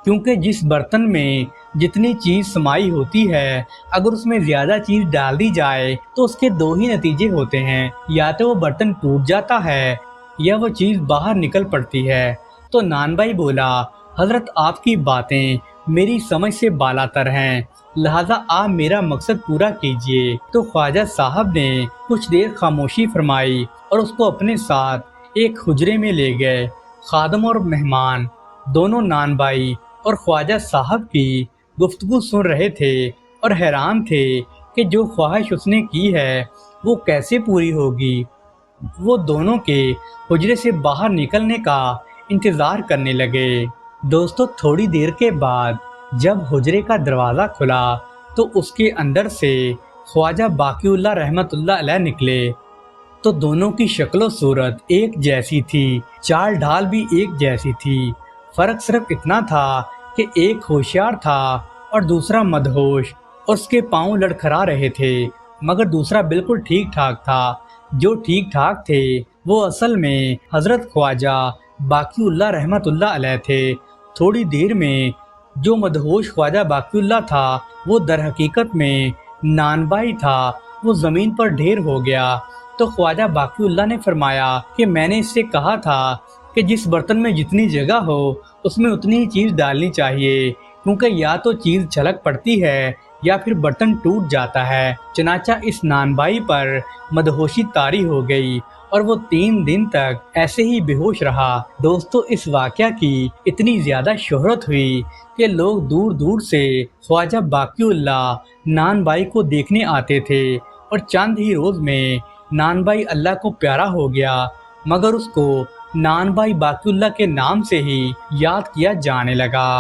کیونکہ جس برتن میں جتنی چیز سمائی ہوتی ہے اگر اس میں زیادہ چیز ڈال دی جائے تو اس کے دو ہی نتیجے ہوتے ہیں، یا تو وہ برتن ٹوٹ جاتا ہے یا وہ چیز باہر نکل پڑتی ہے۔ تو نان بھائی بولا، حضرت آپ کی باتیں میری سمجھ سے بالا تر ہیں، لہذا آپ میرا مقصد پورا کیجئے۔ تو خواجہ صاحب نے کچھ دیر خاموشی فرمائی اور اس کو اپنے ساتھ ایک حجرے میں لے گئے۔ خادم اور مہمان دونوں نان بھائی اور خواجہ صاحب کی گفتگو سن رہے تھے اور حیران تھے کہ جو خواہش اس نے کی ہے وہ کیسے پوری ہوگی۔ وہ دونوں کے حجرے سے باہر نکلنے کا انتظار کرنے لگے۔ دوستو تھوڑی دیر کے بعد جب حجرے کا دروازہ کھلا تو اس کے اندر سے خواجہ باقی اللہ رحمت اللہ علیہ نکلے۔ تو دونوں کی شکل و صورت ایک جیسی تھی، چال ڈھال بھی ایک جیسی تھی۔ فرق صرف اتنا تھا کہ ایک ہوشیار تھا اور دوسرا مدہوش، اور اس کے پاؤں لڑکھڑا رہے تھے، مگر دوسرا بالکل ٹھیک ٹھاک تھا۔ جو ٹھیک ٹھاک تھے وہ اصل میں حضرت خواجہ باقی اللہ رحمت اللہ علیہ تھے۔ تھوڑی دیر میں جو مدہوش خواجہ باقی اللہ تھا وہ در حقیقت میں نانبائی تھا۔ وہ زمین پر ڈھیر ہو گیا تو خواجہ باقی اللہ نے فرمایا کہ میں نے اس سے کہا تھا کہ جس برتن میں جتنی جگہ ہو اس میں اتنی ہی چیز ڈالنی چاہیے، کیونکہ یا تو چیز چھلک پڑتی ہے یا پھر برتن ٹوٹ جاتا ہے۔ چنانچہ اس نانبائی پر مدہوشی طاری ہو گئی اور وہ 3 دن تک ایسے ہی بے ہوش رہا۔ دوستو اس واقعہ کی اتنی زیادہ شہرت ہوئی کہ لوگ دور دور سے خواجہ باقی اللہ نانبائی کو دیکھنے آتے تھے، اور چند ہی روز میں نانبائی اللہ کو پیارا ہو گیا، مگر اس کو نانبائی باقی اللہ کے نام سے ہی یاد کیا جانے لگا۔